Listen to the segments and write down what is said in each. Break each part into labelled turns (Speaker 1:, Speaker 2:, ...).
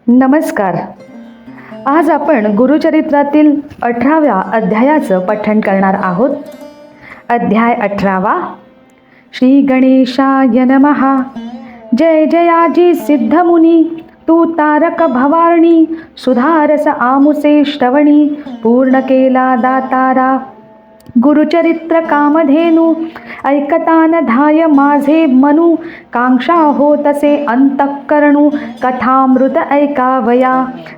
Speaker 1: नमस्कार. आज आपण गुरुचरित्रातील 18व्या अध्यायाचं पठण करणार आहोत. अध्याय 18वा. श्री गणेशाय नमः. जय जयाजी सिद्धमुनी, तू तारक भवारणी, सुधारस आमुसे श्रवणी, पूर्ण केला दातारा. गुरुचरित्र कामधेनु, ऐकतान धाय माझे मनू, कांक्षा होतसे अंतःकरणू, कथामृत ऐकावया.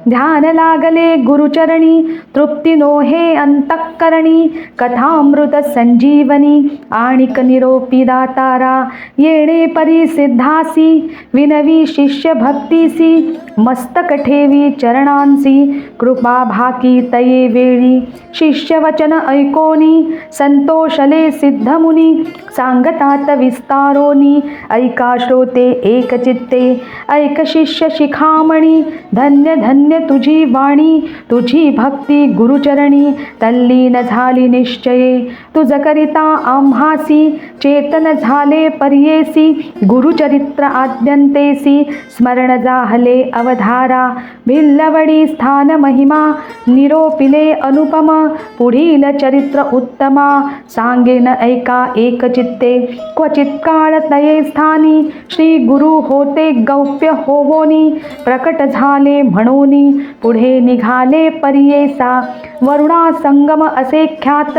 Speaker 1: ध्यान लागले गुरुचरणी, तृप्ती नोहे अंतःकरणी, कथामृत संजीवनी, आणिक निरोपी दातारा. येणे परी सिद्धासी, विनवी शिष्य भक्तीसी, मस्तक ठेवी चरणांसी, कृपा भाकी तये वेळी. शिष्य वचन ऐकोनी, संतोषले सिद्धमुनी, सांगतात विस्तारोनी, ऐका श्रोते एकचित्ते. ऐक शिष्य शिखामणी, धन्य धन्य तुझी वाणी, तुझी भक्ती गुरुचरणी, तल्लीन झाली निश्चये. तुझ करिता आम्हासी, चेतन झाले पर्येसी, गुरुचरित्र आद्यंतेसी, स्मरण जाहले अवधारा. भिल्लवडी स्थान महिमा, निरोपिले अनुपम, पुढील चरित्र उत्तमा, सांगेन ऐका एकचित्ते. क्वचित काळ तये स्थानी, श्री गुरु होते गौप्य होवोनी, प्रकट झाले म्हणोनी, पुढे निघाले पर्येसा. वरुणा संगम असे ख्यात,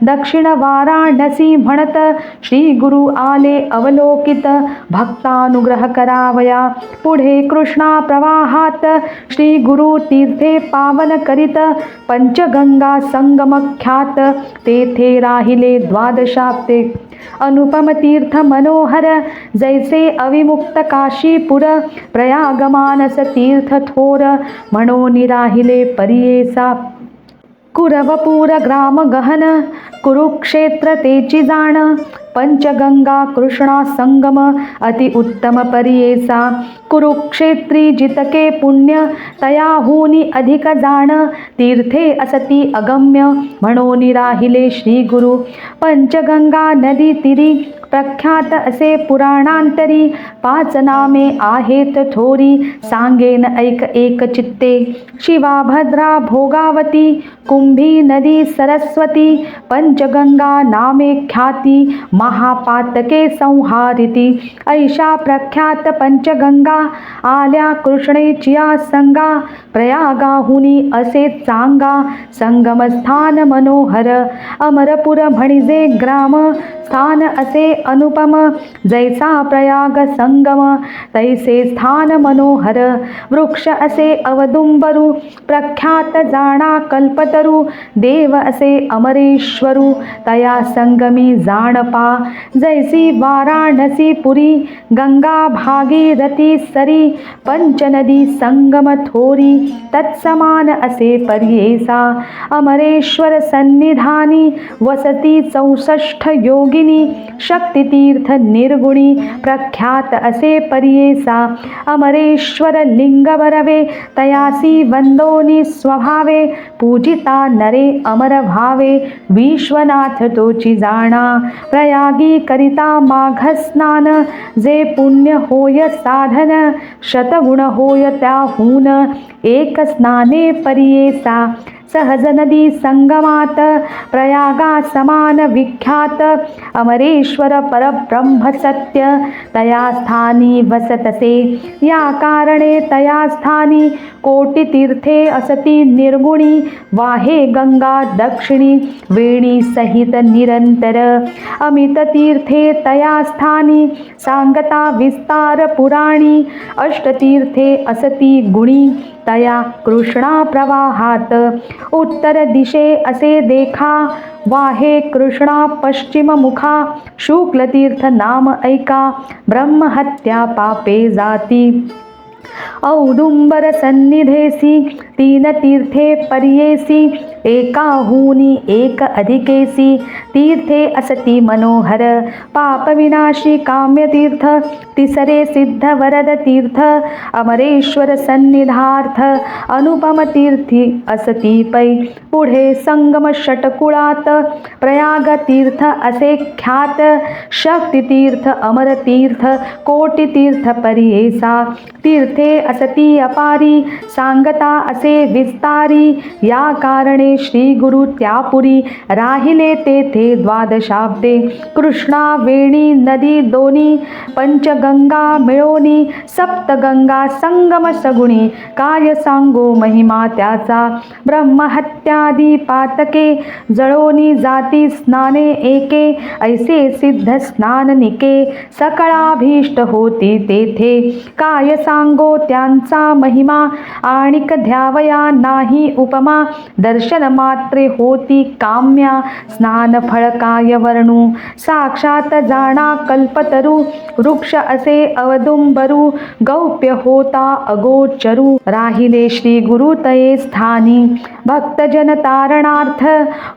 Speaker 1: दक्षिण वाराणसी म्हणत, श्री गुरु आले अवलोकित, भक्तानुग्रह करावया. पुढे कृष्णा प्रवाहात, श्री गुरु तीर्थे पावन करीत, पंचगंगा संगम ख्यात, तेथे राहिले द्वादशाब्दे. अनुपम तीर्थ मनोहर, जैसे अविमुक्त काशीपुर, प्रयाग मानस तीर्थ थोर, म्हणून राहिले पर्येसा. कुरवपूर ग्राम गहन, कुरुक्षेत्र तेची जाण, पंचगंगा कृष्णा संगम, अति उत्तम पर्येसा. कुरुक्षेत्री जितके पुण्य, तयाहूनी अधिक जाण, तीर्थे असती अगम्य, म्हणून राहिले श्री गुरु. पंचगंगा नदी तिरी, प्रख्यात असे पुराणांतरी, 5 नामे आहेत थोरी, सांगेन ऐक एकचित्ते. शिवा भद्रा भोगावती, कुंभी नदी सरस्वती, पंचगंगा नामे ख्याती, महापातके संहारिती. ऐशा प्रख्यात पंचगंगा, आल्या कृष्णेचिया संगा, प्रयागाहुनी असे चांगा, संगमस्थान मनोहर. अमरपुर म्हणिजे ग्राम, स्थान असे अनुपम, जैसा प्रयाग संगम, तैसे स्थान मनोहर. वृक्ष असे अवदुंबरू, प्रख्यात जाणा कल्पतरू, देव असे अमरेश्वरू, तया संगमी जाणपा. जैसी वाराणसी पुरी, गंगा भागीरथी सरी, पंचनदी संगम थोरी, तत्समान असे पर्येसा. अमरेश्वर सन्निधानी, वसती 64 योगिनी, शक्तितीर्थ निर्गुणी, प्रख्यात असे पर्येसा. अमरेश्वर लिंग बरवे, तयासी वंदोनी स्वभावे, पूजिता नरे अमर भावे, विश्वनाथ तोची जाणा. प्रयागी करिता माघ स्नान, जे पुण्य होय साधन, शतगुण होय त्याहून, एक स्नाने पर्येसा. सहज नदी संगमात, प्रयागा समान विख्यात, अमरेश्वर परब्रह्म सत्य, तया स्थानी वसतसे. या कारणे तया स्थानी, कोटी तीर्थे असती निर्गुणी, वाहे गंगा दक्षिणी, वेणी सहित निरंतर. अमित तीर्थे तया स्थानी, सांगता विस्तार पुराणी, अष्टतीर्थे असती गुणी, तया कृष्णा प्रवाहात. उत्तर दिशे असे देखा, वाहे कृष्णा पश्चिम मुखा, शुक्ल तीर्थ नाम ऐका, ब्रह्महत्या पापे जाती. औदुंबर सन्निधेसी, तीन तीर्थे पर्येसी एकाहूनी एक अधिकेसी तीर्थे असती मनोहर पाप विनाशी काम्य तीर्थ तिसरे सिद्ध वरद तीर्थ अमरेश्वर सन्निधार्थ अनुपम तीर्थी असती पै पुढे संगम षटकुळात प्रयाग तीर्थ असे ख्यात शक्ती तीर्थ अमर तीर्थ कोटी तीर्थ पर्येसा तीर्थे असती अपारी सांगता असे विस्तारी या कारणे श्री गुरु त्यापुरी राहिले तेथे द्वादशाब्दे कृष्णा वेणी नदी दोनी पंचगंगा मिळोनी सप्तगंगा संगम सगुणी काय सांगो महिमा त्याचा ब्रह्महत्यादी पातके जळोनी जाती स्नाने एके ऐसे सिद्ध स्नाननिके सकळाभीष्ट होती तेथे काय सांगो त्यांचा महिमा आणिक द्यावया नाही उपमा दर्शन मात्रे होती काम्या स्नान फळ काय वर्णू साक्षात जाणा कल्पतरू वृक्ष असे अवदुंबरू गौप्य होता अगोचरू राहिले श्री गुरु तये स्थानी भक्तजन तारणार्थ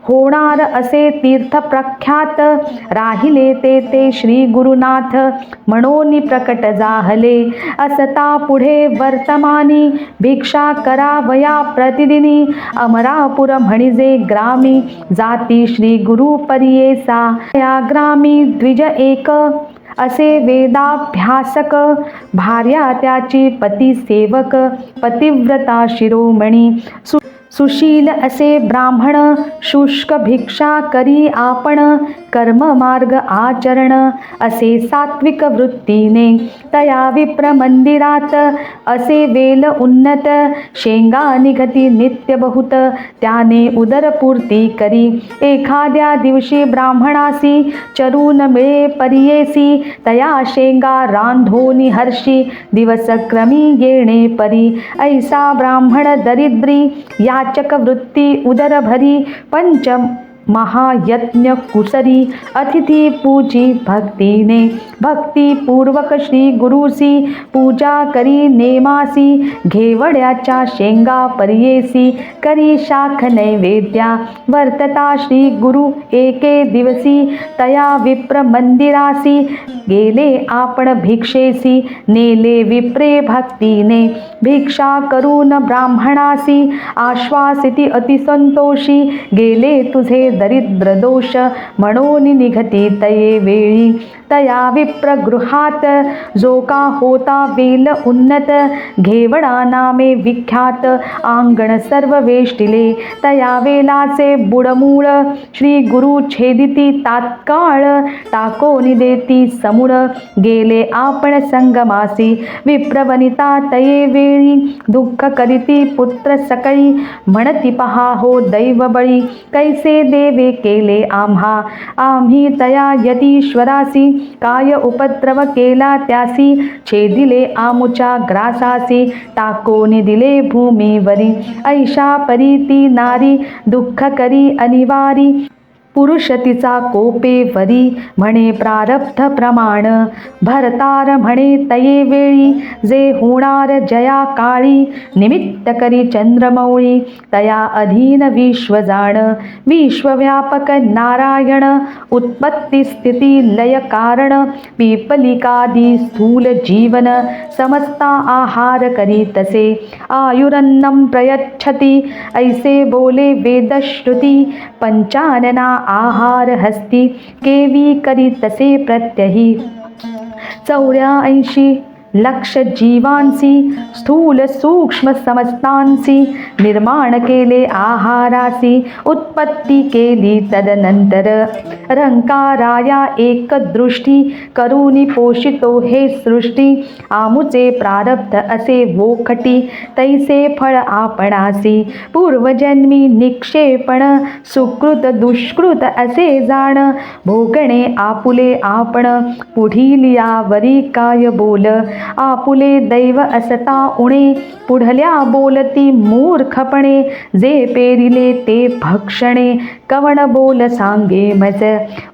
Speaker 1: होणार असे तीर्थ प्रख्यात राहिले ते श्री गुरुनाथ म्हणून प्रकट जाहले असता पुढे वर्तमानी भिक्षा करावया प्रतिदिनी अमरापुर म्हणजे ग्रामी जाती श्री गुरु पर्येसा या ग्रामी द्विज एक असे वेदाभ्यासक भार्या त्याची पती सेवक पतिव्रता शिरोमणी सुशील असे ब्राह्मण शुष्क भिक्षा करी आपण कर्म मार्ग आचरण असे सात्विक वृत्तीने तया विप्र मंदिरात असे वेल उन्नत शेंगा निघती नित्य बहुत त्याने उदरपूर्ती करी एखाद्या दिवशी ब्राह्मणासी चरून मिळे पर्येसी तया शेंगा रांधोनी हर्षी दिवस क्रमी येणे परी ऐसा ब्राह्मण दरिद्री याचक वृत्ती उदर भरी पंच महायज्ञ कुसरी अतिथी पूजी भक्तीने भक्तिपूर्वक श्री गुरुसी पूजा करी नेमासी घेवड्याच्या शेंगा पर्येसी करी शाख नैवेद्या वर्तता श्री गुरु एके दिवसी तया विप्र मंदिरासी गेले आपण भिक्षेसी नेले विप्रे भक्तीने भिक्षा करून ब्राह्मणासी आश्वासिती अतिसंतोषी गेले तुझे दरिद्र दोष म्हणून निघती तये वेळी तया विप्रगृहात जो का होता वेल उन्नत घेवडा नामे विख्यात आंगण सर्व वेष्टिले तया वेलाचे बुडमूळ श्री गुरु छेदिती तात्काळ टाकोनी देती समूळ गेले आपण संगमासी विप्रवनिता तये वेळी दुःख करीती पुत्र सकळी म्हणती पहा हो दैव बळी कैसे देवे केले आम्हा आम्ही तया यतीश्वरासी काय उपद्रव केला त्यासी छेदिले आमुच्या ग्रासासी टाकोनी दिले भूमीवरी ऐशा परीती नारी दुःख करी अनिवारी पुरुष तिचा कोपे वरी म्हणे प्रारब्ध प्रमाण भरतार म्हणे तये वेळी जे होणार जया काळी निमित्त करी चंद्रमौळी तया अधीन विश्व जाण विश्वव्यापक नारायण उत्पत्ती स्थिती लय कारण पिपलिकादी स्थूल जीवन समस्ता आहार करी तसे आयुरन्नम प्रयच्छति ऐसे बोले वेदश्रुती पंचानना आहार हस्ती केवी करी तसे प्रत्यही 84 लक्ष जीवांसी स्थूल सूक्ष्म समस्तांसी निर्माण केले आहारासी उत्पत्ती केली तदनंतर रंकाराया एक दृष्टी करूनी पोषितो हे सृष्टी आमुचे प्रारब्ध असे वोखटी तैसे फळ आपणासी पूर्वजन्मी निक्षेपण सुकृत दुष्कृत असे जाण भोगणे आपुले आपण पुढील यावरी काय बोल आपुले दैव असता उणे पुढल्या बोलती मूर्खपणे जे पेरिले ते भक्षणे कवण बोल सांगे मज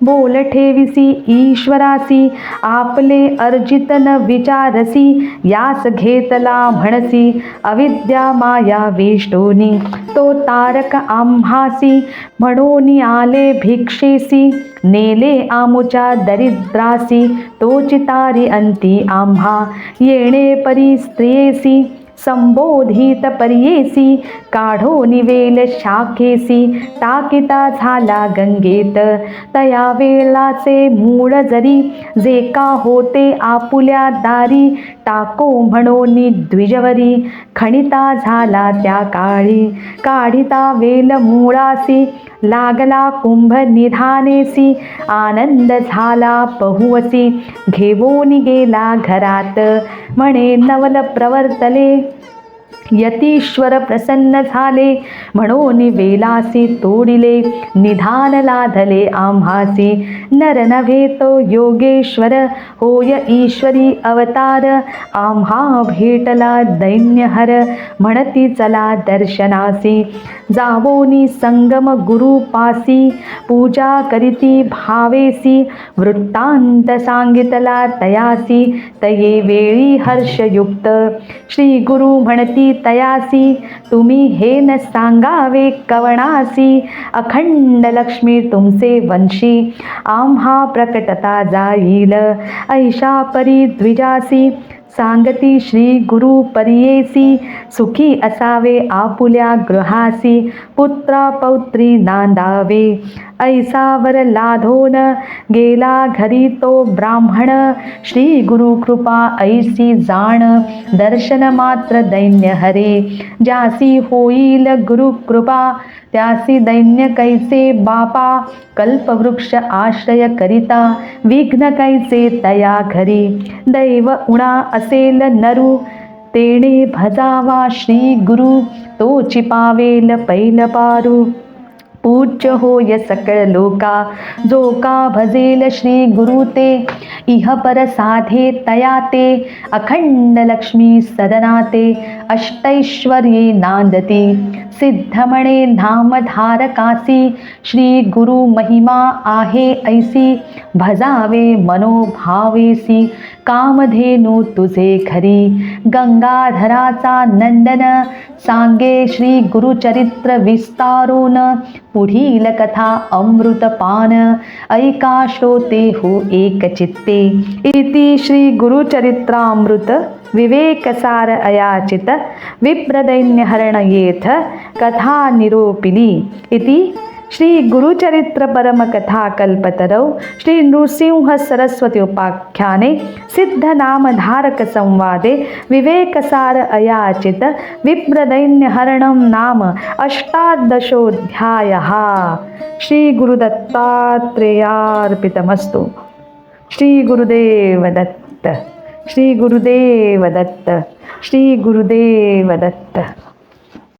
Speaker 1: बोल ठेविसी ईश्वरासी आपले अर्जित न विचारसी यास घेतला म्हणसी अविद्या माया वेष्टोनी तो तारक आम्हासी म्हणून आले भिक्षेसी नेले आमुच्या दरिद्रासी तो चितारी अंती आम्हा येणे परी स्त्रियेसी संबोधित पर्येसी काढो निवेल शाखेसी टाकिता झाला गंगेत तया वेळाचे मूळ जरी जे का होते आपुल्या दारी टाको म्हणून द्विजवरी खणिता झाला त्या काळी काढिता वेल मुळासी लागला कुंभ निधानेसी आनंद झाला पहुवसी घेवून गेला घरात म्हणे नवल प्रवर्तले यतीश्वर प्रसन्न झाले म्हणून वेलासी तोडिले निधान लाधले आम्हासी नर नव्हे तो योगेश्वर होय ईश्वरी अवतार आम्हा भेटला दैन्यहर म्हणती चला दर्शनासी जावोनी संगम गुरुपासी पूजा करीती भावेसी वृत्तांत सांगितला तयासी तये वेळी हर्षयुक्त श्री गुरु म्हणती तयासी तुम्ही हे न सांगावे कवणासी अखंड लक्ष्मी तुमचे वंशी आम्हा प्रकटता जाईल ऐशा परी द्विजासी सांगती श्री गुरु परियेसी सुखी असावे आपुल्या गृहासी पुत्र पौत्री नांदावे ऐसावर लाधोन गेला घरी तो ब्राह्मण श्री गुरु कृपा ऐसी जाण दर्शन मात्र दैन्य हरे ज्यासी होईल गुरु कृपा त्यासी दैन्य कैसे बापा कल्पवृक्ष आश्रय करिता विघ्न कैसे तया घरी दैव उणा असेल नरू तेणे भजावा श्री गुरु तो चिपावेल पैल पारू पूज्य होय सकळ लोका जो का भजेल श्री गुरु ते इह पर साधे तया ते अखंड लक्ष्मी सदनाते अष्टैश्वर्ये नांदती सिद्धमणे नामधारकासी श्री गुरु महिमा आहे ऐसी भजावे मनोभावेसी कामधेनु तुझे घरी गंगाधराचा नंदन सांगे श्री गुरुचरित्र विस्तारून पुढील कथा अमृतपान ऐका श्रोते हो एक चित्ते इति श्री गुरुचरित्रामृत विवेकसार अयाचित विप्रदैन्यहरणयेथ कथा निरोपिली इति श्री गुरुचरित्र परमकथा कल्पतरौ श्री नृसिंह सरस्वती उपाख्याने सिद्धनामधारक संवादे विवेकसार अयाचित विप्रदैन्यहरणं नाम अष्टादशोऽध्यायः। श्री गुरुदत्तात्रेयार्पितमस्तु। श्री गुरुदेव दत्त। श्री गुरुदेव दत्त। श्री गुरुदेव दत्त।